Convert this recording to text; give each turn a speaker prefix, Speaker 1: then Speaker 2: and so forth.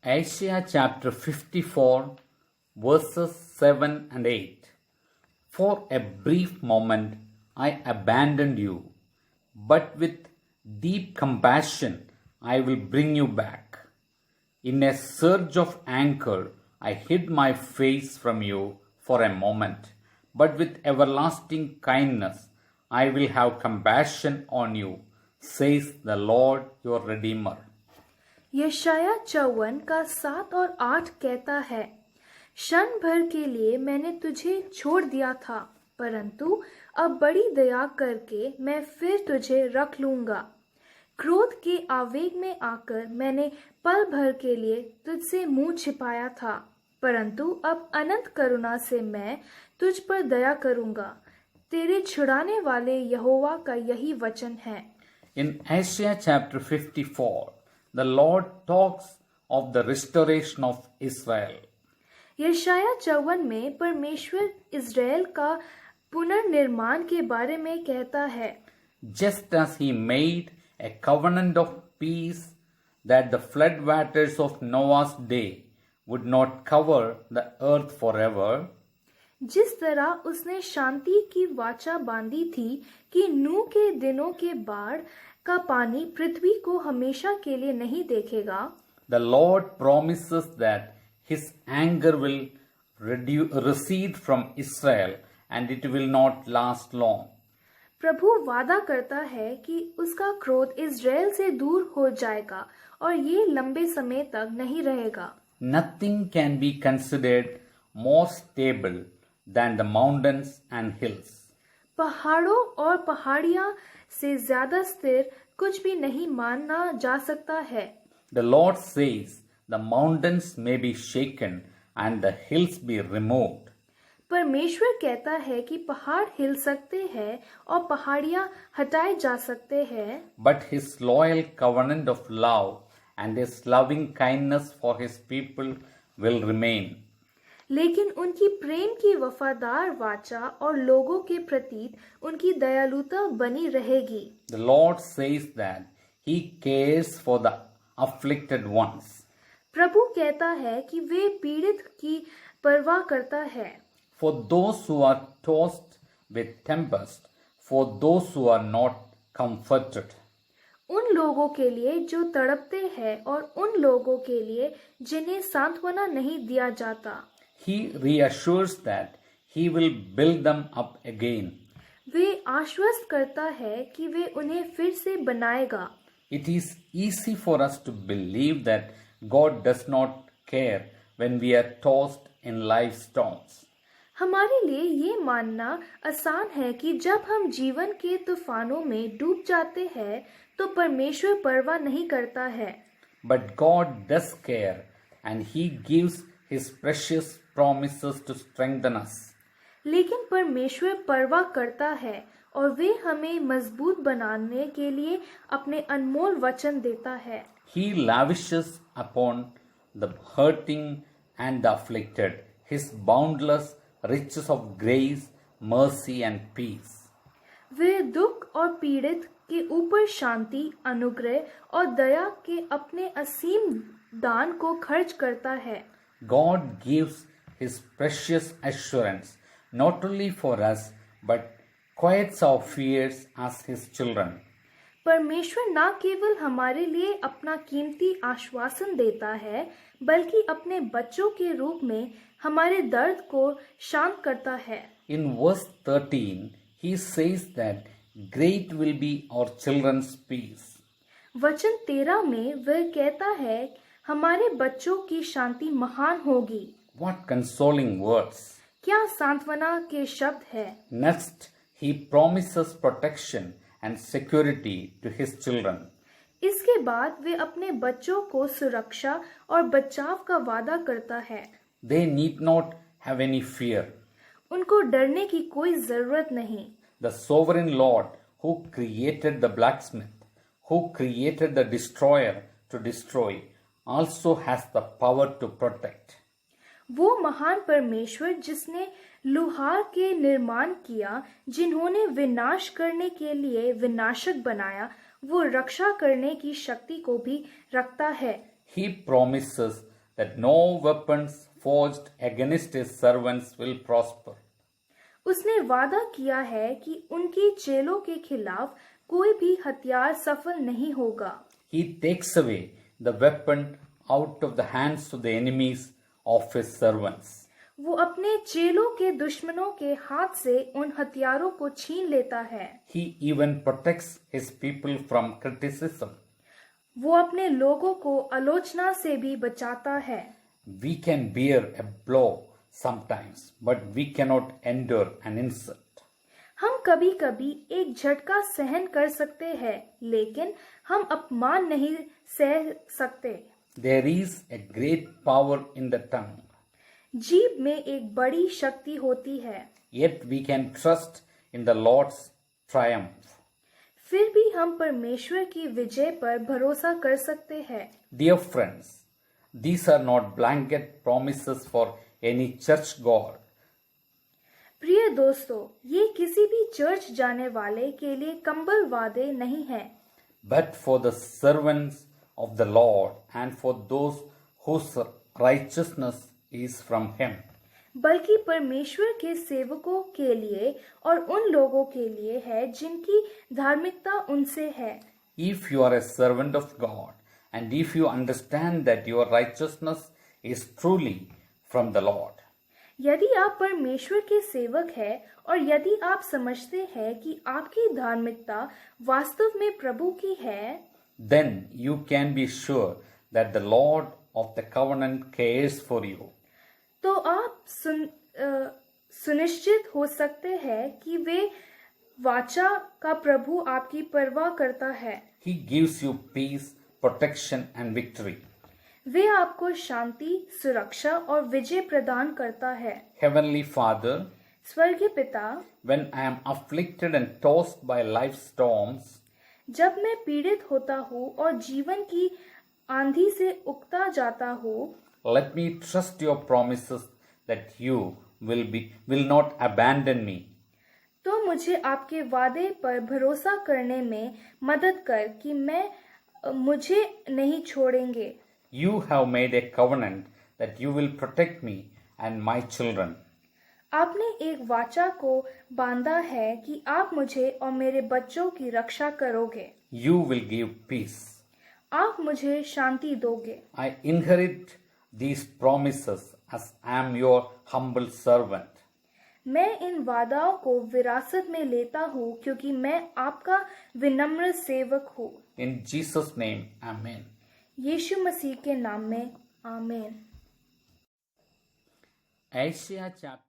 Speaker 1: Isaiah chapter 54, verses 7 and 8. For a brief moment I abandoned you, but with deep compassion I will bring you back. In a surge of anger I hid my face from you for a moment, but with everlasting kindness I will have compassion on you, says the Lord your Redeemer.
Speaker 2: यशाया 54 का 7 और 8 कहता है, क्षण भर के लिए मैंने तुझे छोड़ दिया था, परंतु अब बड़ी दया करके मैं फिर तुझे रख लूंगा। क्रोध के आवेग में आकर मैंने पल भर के लिए तुझसे मुंह छिपाया था, परंतु अब अनंत करुणा से मैं तुझ पर दया करूंगा। तेरे छुड़ाने वाले यहोवा का यही वचन है।
Speaker 1: In Isaiah chapter 54, the Lord talks of the restoration of Israel.
Speaker 2: यशाया 54 में परमेश्वर इज़राइल का पुनर्निर्माण के बारे में कहता है।
Speaker 1: Just as he made a covenant of peace that the flood waters of Noah's day would not cover the earth forever,
Speaker 2: जिस तरह उसने शांति की वाचा बांधी थी कि नूह के दिनों के बाढ़ का पानी पृथ्वी को हमेशा के लिए नहीं देखेगा,
Speaker 1: the Lord promises that his anger will recede from Israel and it will not last long.
Speaker 2: प्रभु वादा करता है कि उसका क्रोध इज़राइल से दूर हो जाएगा और ये लंबे समय तक नहीं रहेगा।
Speaker 1: Nothing can be considered more stable than the mountains and hills.
Speaker 2: पहाड़ों और पहाड़ियां से ज्यादा स्थिर कुछ भी नहीं माना जा सकता है।
Speaker 1: The Lord says the mountains may be shaken and the hills be removed.
Speaker 2: परमेश्वर कहता है कि पहाड़ हिल सकते हैं और पहाड़ियां हटाए जा सकते हैं,
Speaker 1: But his loyal covenant of love and his loving kindness for his people will remain.
Speaker 2: लेकिन उनकी प्रेम की वफादार वाचा और लोगों के प्रति उनकी दयालुता बनी रहेगी।
Speaker 1: The Lord says that he cares for the afflicted ones.
Speaker 2: प्रभु कहता है कि वे पीड़ित की परवाह करता है।
Speaker 1: For those who are tossed with tempest, for those who are not comforted.
Speaker 2: उन लोगों के लिए जो तड़पते हैं और उन लोगों के लिए जिन्हें सांत्वना नहीं दिया जाता।
Speaker 1: He reassures that he will build them up again.
Speaker 2: वे आश्वस्त करता है कि वे उन्हें फिर से बनाएगा।
Speaker 1: It is easy for us to believe that God does not care when we are tossed in life's storms.
Speaker 2: हमारे लिए ये मानना आसान है कि जब हम जीवन के तूफानों में डूब जाते हैं तो परमेश्वर परवाह नहीं करता है।
Speaker 1: But God does care and he gives his precious promises to strengthen us.
Speaker 2: लेकिन परमेश्वर परवाह करता है और वे हमें मजबूत बनाने के लिए अपने अनमोल वचन देता है।
Speaker 1: He lavishes upon the hurting and the afflicted his boundless riches of grace, mercy and peace.
Speaker 2: वे दुख और पीड़ित के ऊपर शांति, अनुग्रह और दया के अपने असीम दान को खर्च करता है।
Speaker 1: God gives his precious assurance not only for us but quiets our fears as his children.
Speaker 2: परमेश्वर न केवल हमारे लिए अपना कीमती आश्वासन देता है, बल्कि अपने बच्चों के रूप में हमारे दर्द को शांत करता है।
Speaker 1: In verse 13, he says that great will be our children's peace.
Speaker 2: वचन 13 में वह कहता है हमारे बच्चों की शांति महान होगी।
Speaker 1: What consoling words!
Speaker 2: क्या सांत्वना के शब्द है।
Speaker 1: Next, he promises protection and security to his children.
Speaker 2: इसके बाद वे अपने बच्चों को सुरक्षा और बचाव का वादा करता है।
Speaker 1: They need not have any fear.
Speaker 2: उनको डरने की कोई जरूरत नहीं।
Speaker 1: The sovereign Lord who created the blacksmith, who created the destroyer to destroy, also has the power to protect.
Speaker 2: वो महान परमेश्वर जिसने लुहार के निर्माण किया, जिन्होंने विनाश करने के लिए विनाशक बनाया, वो रक्षा करने की शक्ति को भी रखता है।
Speaker 1: He promises that no weapons forged against his servants will prosper.
Speaker 2: उसने वादा किया है कि उनके चेलों के खिलाफ कोई भी हथियार सफल नहीं होगा।
Speaker 1: He takes away the weapon out of the hands of the enemies of his servants.
Speaker 2: वो अपने चेलों के दुश्मनों के हाथ से उन हथियारों को छीन लेता है।
Speaker 1: He even protects his people from criticism.
Speaker 2: वो अपने लोगों को आलोचना से भी बचाता है।
Speaker 1: We can bear a blow sometimes, but we cannot endure an insult.
Speaker 2: हम कभी कभी एक झटका सहन कर सकते हैं, लेकिन हम अपमान नहीं सह सकते।
Speaker 1: There is a great power in the tongue,
Speaker 2: जीभ में एक बड़ी शक्ति होती है,
Speaker 1: yet we can trust in the Lord's triumph.
Speaker 2: फिर भी हम परमेश्वर की विजय पर भरोसा कर सकते हैं।
Speaker 1: Dear friends, these are not blanket promises for any church goer.
Speaker 2: प्रिय दोस्तों, ये किसी भी चर्च जाने वाले के लिए कंबल वादे नहीं है,
Speaker 1: But for the servants of the Lord and for those whose righteousness is from Him.
Speaker 2: बल्कि परमेश्वर के सेवकों के लिए और उन लोगों के लिए है जिनकी धार्मिकता उनसे है।
Speaker 1: If you are a servant of God and if you understand that your righteousness is truly from the Lord,
Speaker 2: यदि आप परमेश्वर के सेवक हैं और यदि आप समझते हैं कि आपकी धार्मिकता वास्तव में प्रभु की है,
Speaker 1: then you can be sure that the Lord of the covenant cares for you.
Speaker 2: तो आप सुनिश्चित हो सकते हैं कि वे वाचा का प्रभु आपकी परवाह करता है।
Speaker 1: He gives you peace, protection and victory.
Speaker 2: वे आपको शांति, सुरक्षा और विजय प्रदान करता है।
Speaker 1: Heavenly Father,
Speaker 2: स्वर्गीय पिता,
Speaker 1: when I am afflicted and tossed by life's storms,
Speaker 2: जब मैं पीड़ित होता हूँ और जीवन की आंधी से उकता जाता हूँ,
Speaker 1: let me trust your promises that you will not abandon me.
Speaker 2: तो मुझे आपके वादे पर भरोसा करने में मदद कर कि मुझे नहीं छोड़ेंगे।
Speaker 1: You have made a covenant that you will protect me and my children.
Speaker 2: आपने एक वाचा को बांधा है कि आप मुझे और मेरे बच्चों की रक्षा करोगे।
Speaker 1: You will give peace.
Speaker 2: आप मुझे शांति दोगे।
Speaker 1: I inherit these promises as I am your humble servant.
Speaker 2: मैं इन वादाओं को विरासत में लेता हूँ क्योंकि मैं आपका विनम्र सेवक हूँ।
Speaker 1: In Jesus' name, Amen.
Speaker 2: यीशु मसीह के नाम में आमीन।
Speaker 1: Isaiah chapter